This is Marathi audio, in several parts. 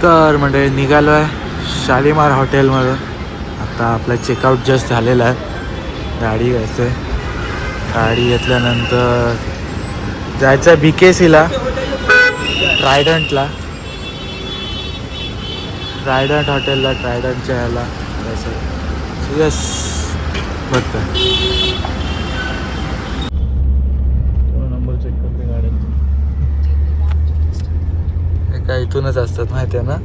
तर म्हणजे निघालो आहे शालीमार हॉटेलमध्ये. आता आपला चेकआउट जस्ट झालेला आहे. गाडी घ्यायचं आहे. गाडी घेतल्यानंतर जायचं आहे BKCला, ट्रायडंटला, ट्रायडंट हॉटेलला, ट्रायडंटच्या ह्याला जायचं. यस बघतो नंबर चेक करते गाड्यांचे. हे काय इथूनच असतात माहिती आहे ना.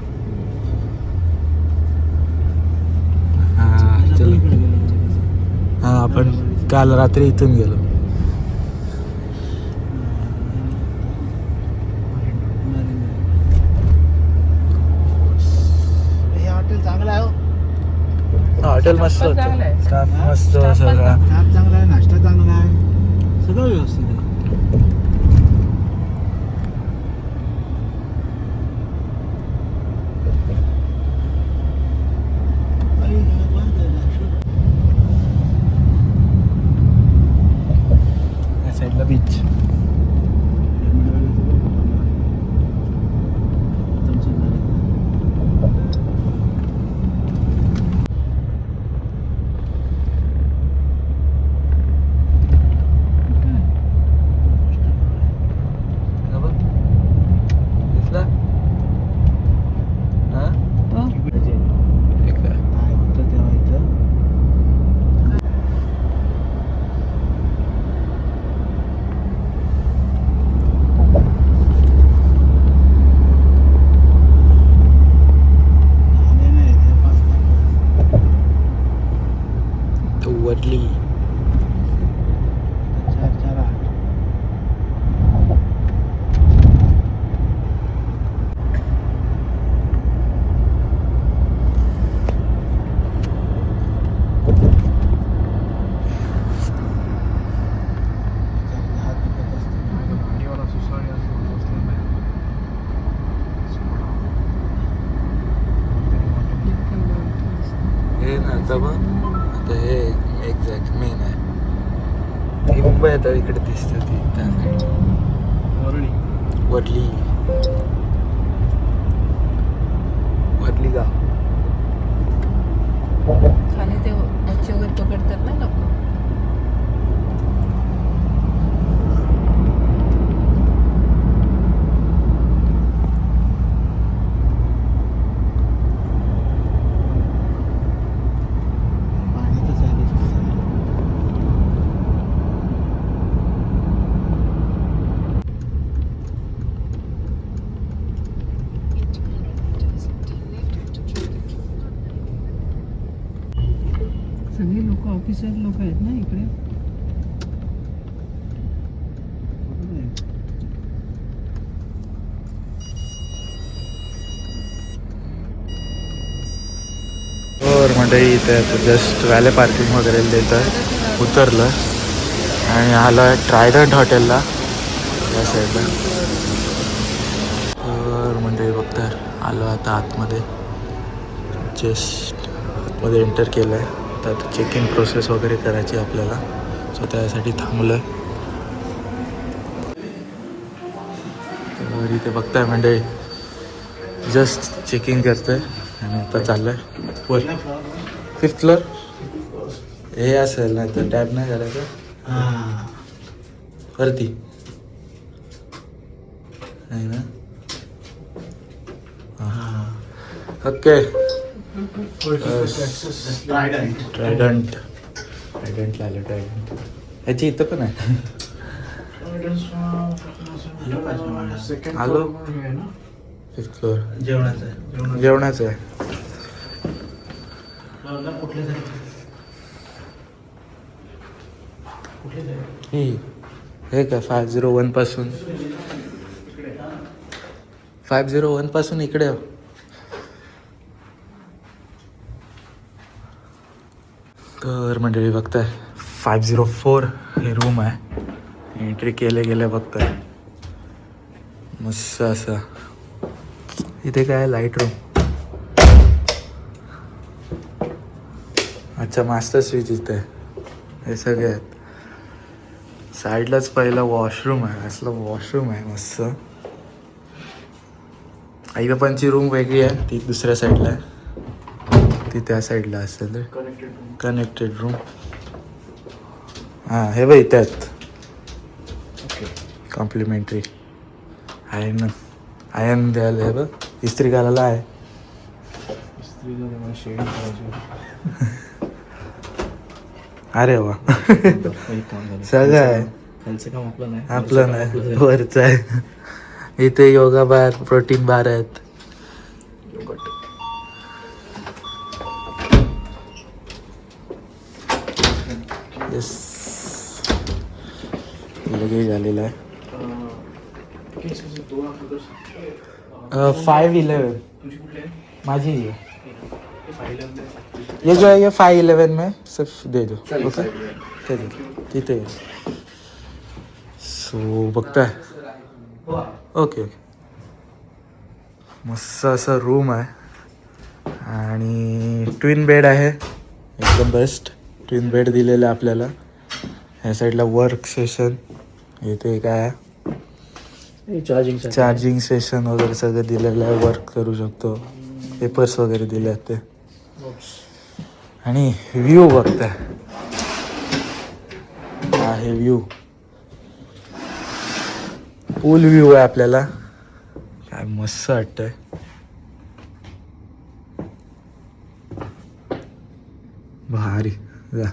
हां चल. हां आपण काल रात्री इथून गेलो. हॉटेल मस्त होतं. स्टाफ मस्त सगळा. स्टाफ चांगला आहे, नाश्ता चांगला आहे, सगळं व्यवस्थित आहे. या साईडला बीच. वडली. हे ना आता बघ, आता हे एक्झॅक्ट मेन आहे. ही मुंबई आता इकडे दिसते ती त्या साईड. वडली. वडली गाव. खाली ते मच्छी वगैरे पकडतात ना लोक. सगळे लोक ऑफिसर लोक आहेत ना इकडे. और मंडळी इथे जस्ट व्हॅले पार्किंग वगैरे देतं उतरलं आणि आलो आहे ट्रायडंट हॉटेलला या साईडला. तर मंडळी बघता आलो आता आतमध्ये. जस्ट आतमध्ये एंटर केलं आहे. तर आता चेक इन प्रोसेस वगैरे करायची आपल्याला, सो त्यासाठी थांबलं. तर इथे बघताय मंडळी जस्ट चेकिंग करतोय आणि आता चाललं आहे वर 5th फ्लोअर. हे असेल नाही तर टॅब नाही करायचं वरती नाही ना. हां ओके. ट्रायडंट आलं. ट्रायडंट ह्याची इथं पण आहे. आलो 5th फ्लोअर. जेवणाचं आहे. हे काय 501 पासून इकडे. तर मंडळी बघताय 504 हे रूम आहे. एंट्री गेले बघताय मस्त असं. इथे काय लाईट रूम. अच्छा मास्टर स्विच इथे हे सगळे आहेत. साईडलाच पहिला वॉशरूम आहे. असलं वॉशरूम आहे मस्त. आई बापांची रूम वेगळी आहे, ती दुसऱ्या साईडला आहे, ती त्या साईडला असेल. Connected room. हां हे बघ इथे आहेत. कॉम्प्लिमेंटरी आयन द्यायला हे बघ, इस्त्री घालायला आहे. अरे वा सगळं आहे. त्यांचं काम आपलं नाही. आपलं नाही, वरचं आहे. इथे योगा बार, प्रोटीन बार आहेत. येस लगेच झालेलं आहे. 511 माझी ये जो है ये 511 में सिर्फ दे दो. ओके ते दे तिथे. सो बघताय. Okay okay. मस्त असं रूम आहे आणि ट्विन बेड आहे, एकदम बेस्ट ट्विन बेड दिलेलं आहे आपल्याला. ह्या साईडला वर्क सेशन, इथे काय आहे चार्जिंग सेशन वगैरे सगळं दिलेलं आहे. वर्क करू शकतो, पेपर्स वगैरे दिले आहेत ते. आणि व्ह्यू बघताय, हा हे व्ह्यू पूल व्ह्यू आहे आपल्याला. काय मस्त वाटतंय. भारी जा.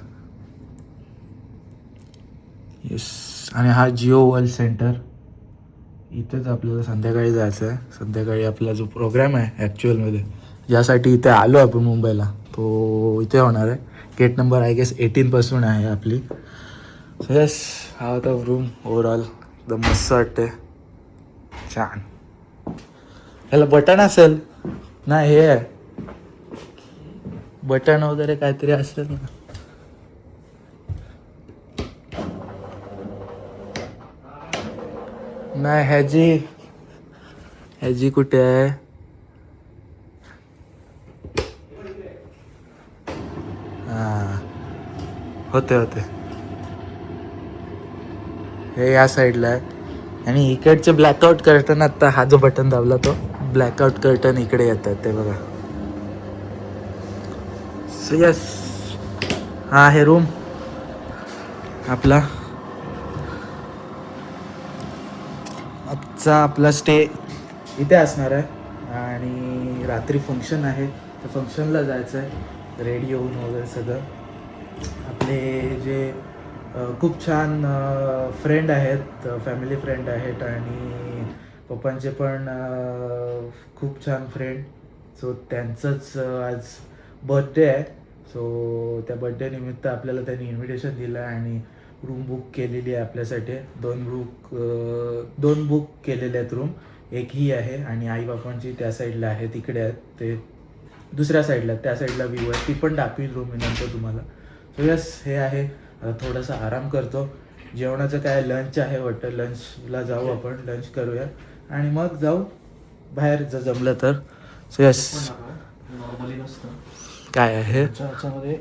येस. आणि हा जिओ वर्ल्ड सेंटर, इथेच आपल्याला संध्याकाळी जायचं आहे. संध्याकाळी आपला जो प्रोग्राम आहे ॲक्च्युअलमध्ये, ज्यासाठी इथे आलो आपण मुंबईला, तो इथे होणार आहे. गेट नंबर आय गेस 18 आहे आपली. सो यस, हा होता रूम ओव्हरऑल. एकदम मस्त वाटते, छान. ह्याला बटन असेल ना, हे आहे बटन वगैरे काहीतरी असेल ना. नाही ह्याची कुठे आहे. हां होते हे या साईडला आहे. आणि इकडचे ब्लॅकआउट कर्टन, आता हा जो बटन दाबला तो ब्लॅकआउट कर्टन इकडे येतात ते बघा. सो यस, हा आहे रूम आपला. आजचा आपला स्टे इथे असणार आहे आणि रात्री फंक्शन आहे, तर फंक्शनला जायचं आहे. रेडी होऊन वगैरे सगळं. आपले जे खूप छान फ्रेंड आहेत, फॅमिली फ्रेंड आहेत आणि पप्पांचे पण खूप छान फ्रेंड. सो त्यांचंच आज बर्थडे आहे. सो त्या बर्थडे निमित्त आपल्याला त्यांनी इन्व्हिटेशन दिलं आहे आणि रूम बुक केलेली आहे आपल्यासाठी. दोन बुक केलेले आहेत रूम. एक ही आहे आणि आई बापांची त्या साईडला आहे, तिकडे आहेत ते दुसऱ्या साईडला, त्या साईडला व्ह्यू आहे. ती पण दाखवील रूम मी नंतर तुम्हाला. सो यस, हे आहे. थोडासा आराम करतो. जेवणाचं काय लंच आहे वाटतं, लंचला जाऊ आपण, लंच करूया आणि मग जाऊ बाहेर जर जमलं तर. सो यस, नॉर्मली नसतं काय आहे याच्यामध्ये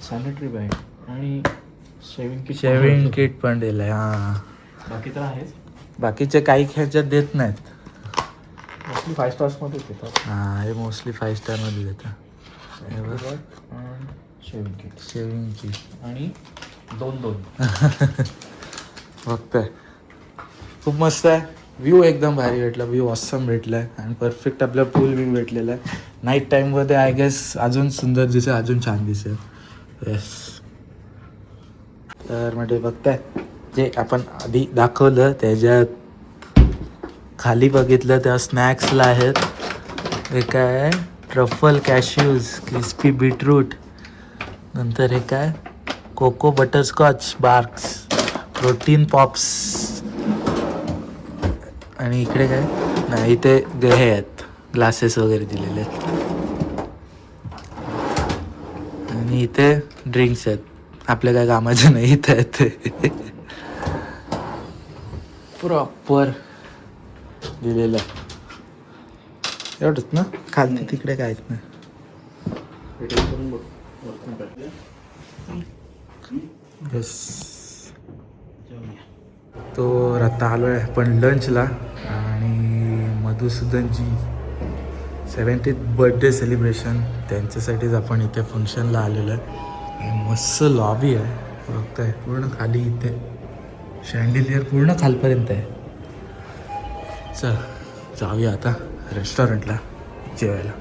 सॅनिटरी बॅग आणि शेविंग किट पण दिलं आहे. हां, बाकी तर आहेच. बाकीचे काही ह्याच्यात देत नाहीत. मोस्टली 5 स्टार्समध्ये देतात. हां, हे मोस्टली 5 स्टारमध्ये देतात. शेविंग किट आणि 2 बघताय, खूप मस्त आहे. व्ह्यू एकदम भारी भेटला, व्ह्यू ऑसम भेटला आहे आणि परफेक्ट आपला पूल व्ह्यू भेटलेला आहे. नाईट टाईममध्ये आय गेस अजून सुंदर दिसेल, अजून छान दिसेल. येस, तर म्हणजे बघताय जे आपण आधी दाखवलं त्याच्यात खाली बघितलं त्या स्नॅक्सला आहेत. हे काय ट्रफल कॅश्यूज, क्रिस्पी बीटरूट, नंतर हे काय cocoa butterscotch barks, protein pops आणि इकडे काय नाही, इथे हे आहेत ग्लासेस वगैरे दिलेले आहेत आणि इथे ड्रिंक्स आहेत. आपल्या काय कामाचं नाही, इथे आहेत ते प्रॉपर दिलेलं आहे. एवढंच ना, खाली तिकडे काहीच नाही. येस, तो आता आलो आहे आपण लंचला आणि मधुसूदनजी 70th बर्थडे सेलिब्रेशन त्यांच्यासाठीच आपण इथे फंक्शनला आलेलो आहे. आणि मस्त लॉबी आहे बघताय, पूर्ण खाली इथे शँडिलियर पूर्ण खालपर्यंत आहे. चल जाऊया आता रेस्टॉरंटला जेवायला.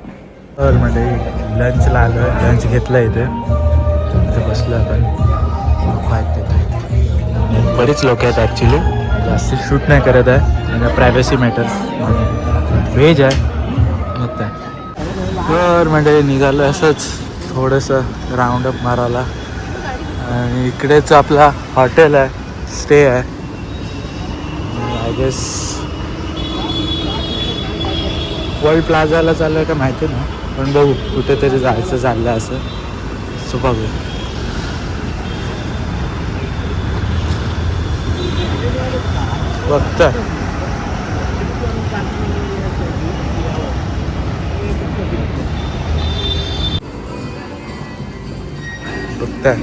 तर म्हणजे लंचला आलो आहे, लंच घेतलं आहे इथे बसलो आपण. लोक आहेत तिथे, बरीच लोक आहेत ॲक्च्युली, जास्त शूट नाही करत आहे म्हणजे प्रायव्हसी मॅटर्स म्हणून. व्हेज आहे मग काय. तर म्हणजे निघालं असंच थोडंसं राऊंडअप मारायला. आणि इकडेच आपला हॉटेल आहे, स्टे आहे. आय गेस वर्ल्ड प्लाझाला चालू आहे का माहिती ना, पण बघू कुठेतरी जायचं चाललं असं. सो बघू. बघताय बघताय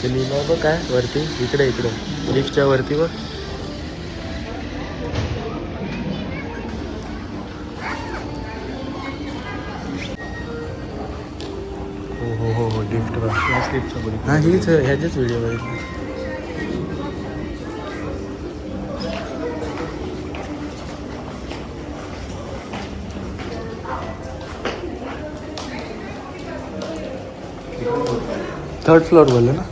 ते लिहिलं बघ काय वरती, इकडे इकडे लिफ्टच्या वरती बघ. हो लिफ्ट बघ. हां हीच ह्याचेच व्हिडिओ बघितले. थर्ड फ्लोर बोलले ना.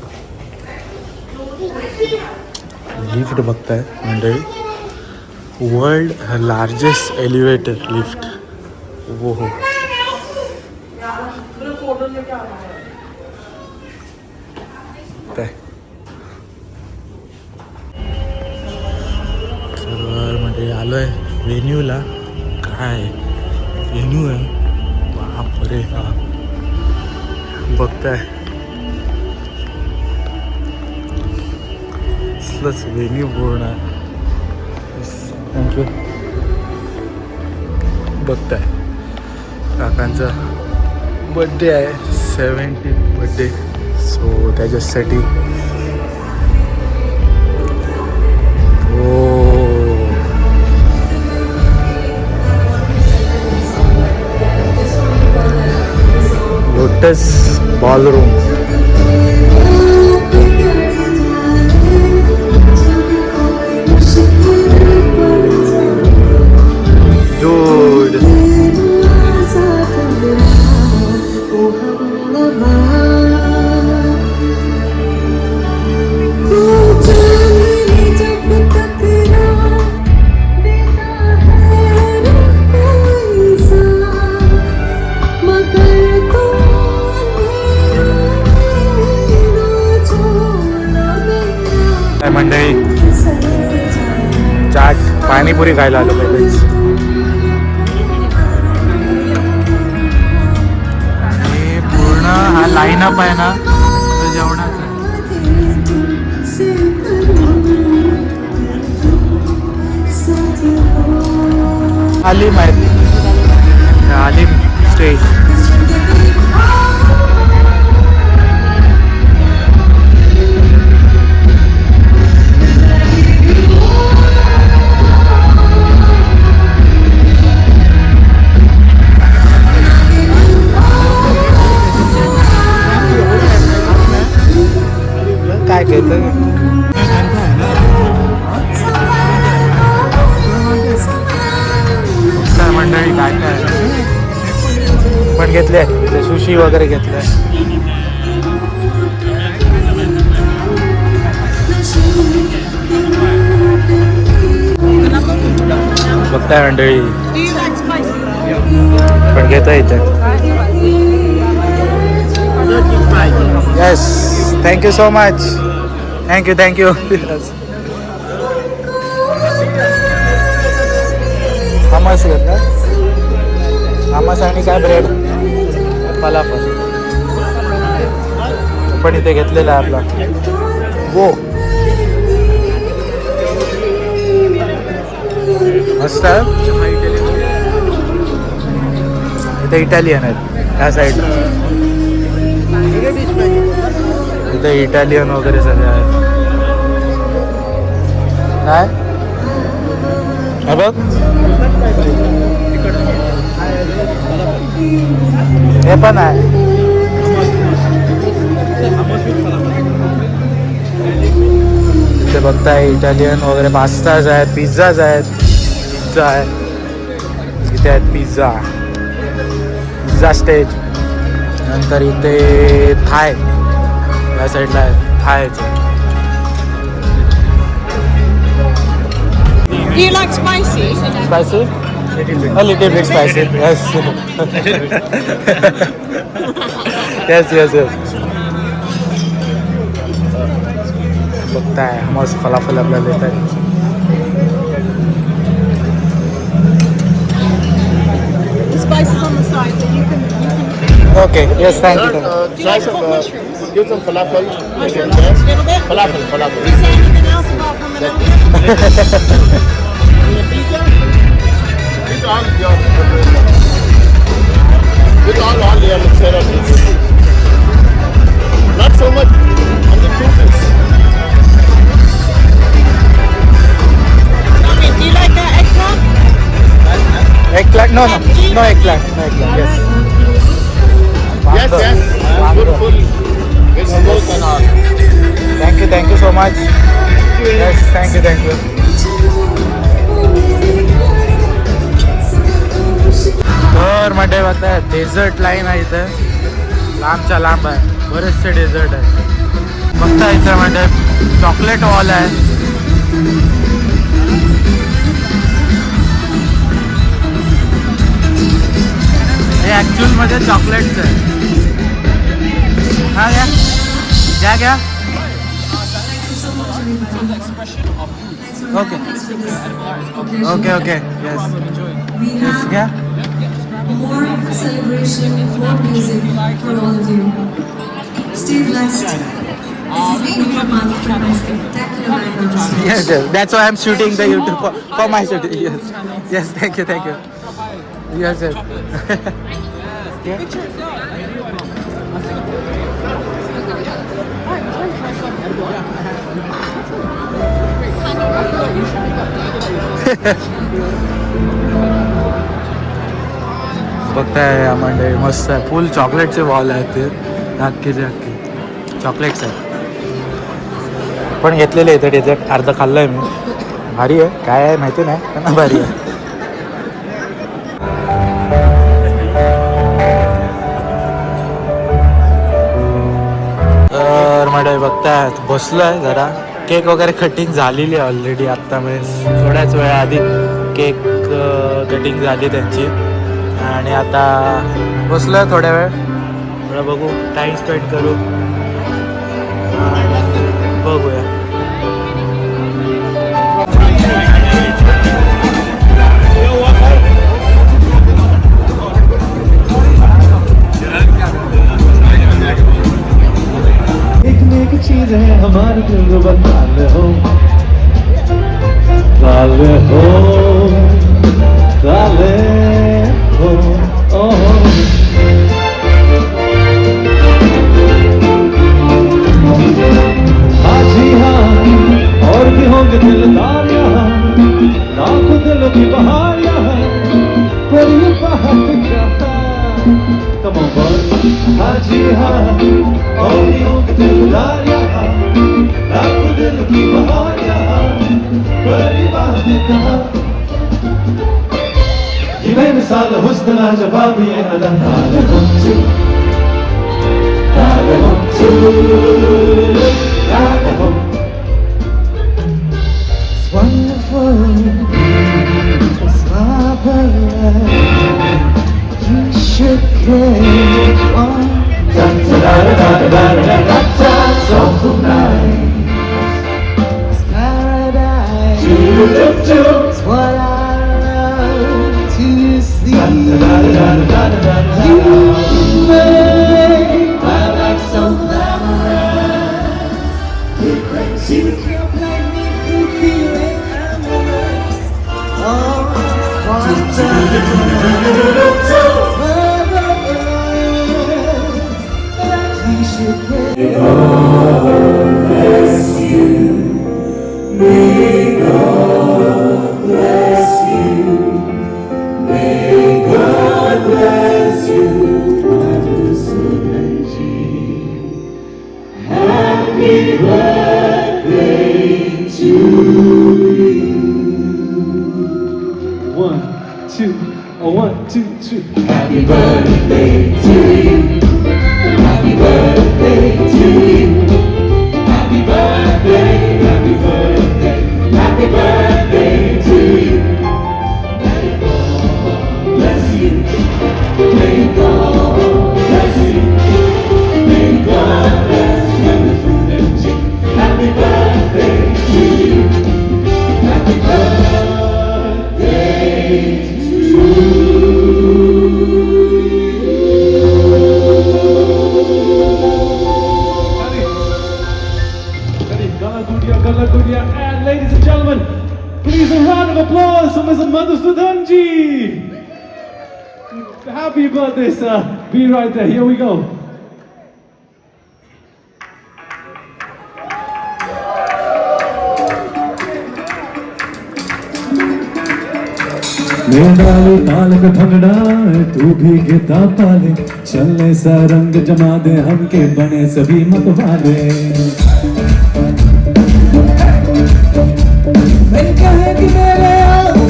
लिफ्ट बघताय मंडळी, वर्ल्ड लार्जेस्ट एलिव्हेटर लिफ्ट. हो हो तर म्हणजे आलो आहे व्हेन्यूला. काय व्हेन्यू आहे बापरे. हा बघताय असलंच व्हेन्यू पूर्ण आहे. थँक्यू. बघताय काकांचा बड्डे आहे, 70th बड्डे. सो त्याच्यासाठी लोटस बॉलरूम. मंडळी चाट पाणीपुरी खायला आलो पहिलेच. आणि पूर्ण हा लाईनअप आहे ना तो जेवणाचा. आलीम आहे, आलीम स्टेज. काय घेतं मंडळी, काय काय पण घेतले ते सुशी वगैरे घेतलंय. बघताय मंडळी पण घेता इथे. Yes thank you so much. Thank you. Hummus घेतला, हमस आणि काय ब्रेड फलाफल पण इथे घेतलेला आहे आपला. गो मस्त इथे इटालियन आहेत त्या साईडला. इथे इटालियन वगैरे सगळे आहेत. काय हा बघ हे पण आहे. इथे बघताय इटालियन वगैरे पास्ताज आहेत, पिझ्झाज आहेत. पिझ्झा आहे इथे आहेत. Pizza stage. नंतर इथे थाय या साईडला आहे थायचं. Do you like spicy? Spicy? A little bit spicy. Yes. yes. बघताय मस्त फलाफल आपल्याला देत आहे. The spice is on the side, so you can. Okay. Yes, thank you. Try some, get some falafel. Mushroom, a little bit. Falafel. Do you say anything else apart from the number? With all the mixer. Not so much on the fruities. Okay, do you like that eggplant? Eggplant? No eggplant. No eggplant. Yes. Yes. Full. It's both and all. Thank you so much. Yes, thank you. तर म्हणजे बघताय डेझर्ट लाईन आहे इथं. लांबच्या लांब आहे. बरेचसे डेझर्ट आहे. बघता इथं म्हणजे चॉकलेट वॉल आहे. हे ॲक्च्युअल मध्ये चॉकलेटच आहे. हा घ्या ओके येस घ्या. More celebration, more music for all of you. Stay blessed. This is being from our spectacular night on stage. Yes, that's why I'm shooting the YouTube for my shooting. Yes, thank you. Yes. बघताय म्हणजे मस्त आहे. फुल चॉकलेटचे बॉल आहेत ते. अख्खे चॉकलेट्स आहेत. पण घेतलेले इथे डेझर्ट अर्ध खाल्लंय मी. भारी आहे. काय आहे माहिती नाही पण भारी आहे. तर म्हणजे बघताय बसलोय जरा. केक वगैरे कटिंग झालेली आहे ऑलरेडी. आत्ता म्हणजे थोड्याच वेळा आधी केक कटिंग झाली त्यांची. आणि आता बसलोय थोड्या वेळ. थोडं बघू टाईम स्पेंड करू बघूया. एक चीज है हमारे दिल को बताले हो जी हाँ और भी होंगे दिलदार यहाँ लाखों दिलों की बहार यहाँ कोई बात क्या Come on, boys. हाँ जी हाँ और भी होंगे दिलदार यहाँ लाखों दिलों की बहार यहाँ कोई बात कहा ये बेमिसाल हुस्न लाजवाब ये अदा ताले हम It's wonderful, it's marvelous. You should get on. Da da da da da da da da. So nice. It's paradise. It's what I love to see. Da da da da da da da. You make my life so glamorous. You can't make me feel feeling amorous. Oh. One, two, oh, 1, 2, 2. Happy birthday to you. Happy birthday to you. Happy birthday, happy birthday, happy birthday to you. May God bless you. May God bless you. May God bless you through the cheek. Happy birthday to you. Happy birthday to And ladies and gentlemen, please a round of applause for Mr. Madhusudanji. Happy birthday, sir. Be right there. Here we go. मैं डालू ताल का भंगड़ा तू भी गिरता पाले चलने सा रंग जमा दे हमके बने सभी मत वाले मैं कहे कि मेरे आओ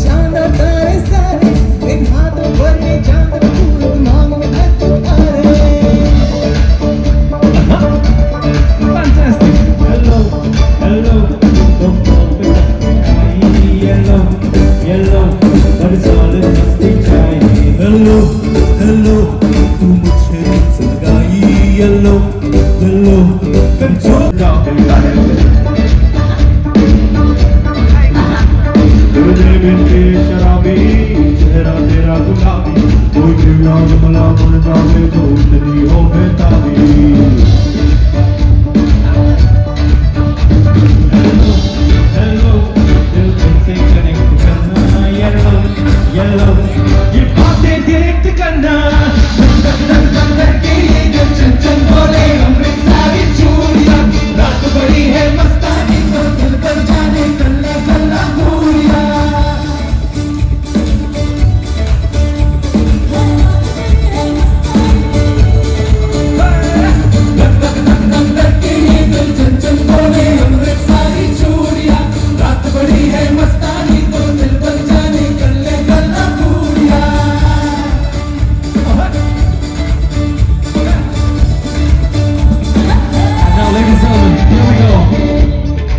चांद तारे सारे इन हाथों भर में चांद फूल मांगो मैं तुम्हारे Fantastic. Hello, hello. Don't fall behind. Yellow, yellow. But it's all in the sky. Hello, hello. तू मुझे तुझसे लगाई. Yellow, hello. Control. तेरे बिन के शराबी चेहरा तेरा गुलाबी कोई भी नाम मला मन जावे जो तेरी हो बेताबी Hello, दिल तुमसे कनेक्ट करना Yellow, yellow, ये बातें डायरेक्ट करना करके ये जो चंचल बोले अमृत सारी चूड़ियां रात बड़ी है मस्तानी तो दिल पर जाने गल्ला गल्ला पूरियां करके ये जो चंचल बोले अमृत सारी चूड़ियां रात बड़ी है मस्तानी तो दिल पर जाने गल्ले गल्ला पूरियां Now ladies and gentlemen, here we go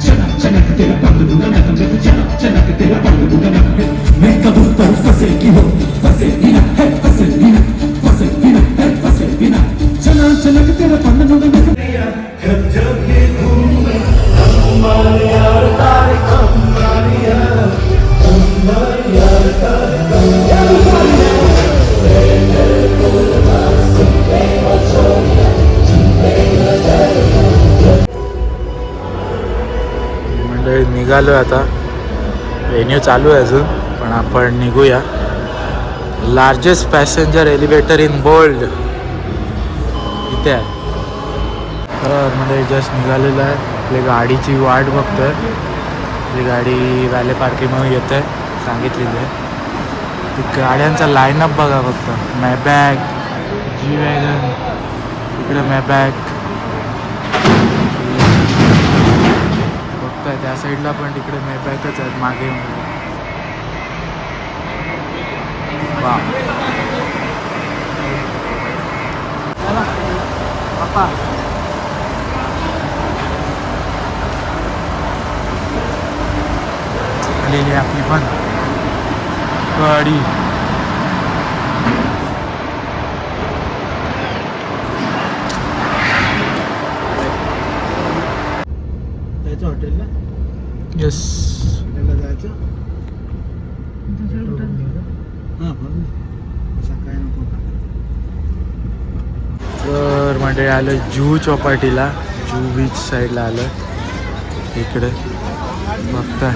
चना चना के तेरा पंग दूंगा ना तुम तो चना चना के तेरा पंग दूंगा ना मैं कबूतर फंसेगी हो फंसेगी ना है फंसेगी ना है फंसेगी ना चना चना के तेरा पंग दूंगा ना जब ये घूमे हमारे यार तारे हमारे यार तारे मंडळी निघालो आता व्हेन्यू चालू आहे अजून पण आपण निघूया largest passenger elevator in world इथे आहे तर मंडळी जस्ट निघालेलं आहे आपली गाडीची वाट बघतोय आपली गाडी वॅले पार्किंगमध्ये येते सांगितलेली आहे ती गाड्यांचा लाईनअप बघा फक्त मॅबॅक जी वॅगन इकडे मॅबॅक बघताय त्या साईडला पण तिकडे मॅबॅकच आहेत मागे वा आलेली आपली पण गाडी जायचं हॉटेलला येस हॉटेलला जायचं हां बरोबर सकाळी नको का तर म्हणजे आलं जुहू चौपाटीला जुहू बीच साईडला आलं इकडे बघताय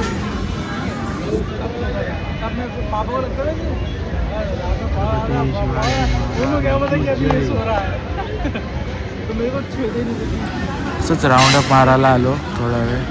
असंच राऊंड अप मारायला आलो थोडा वेळ.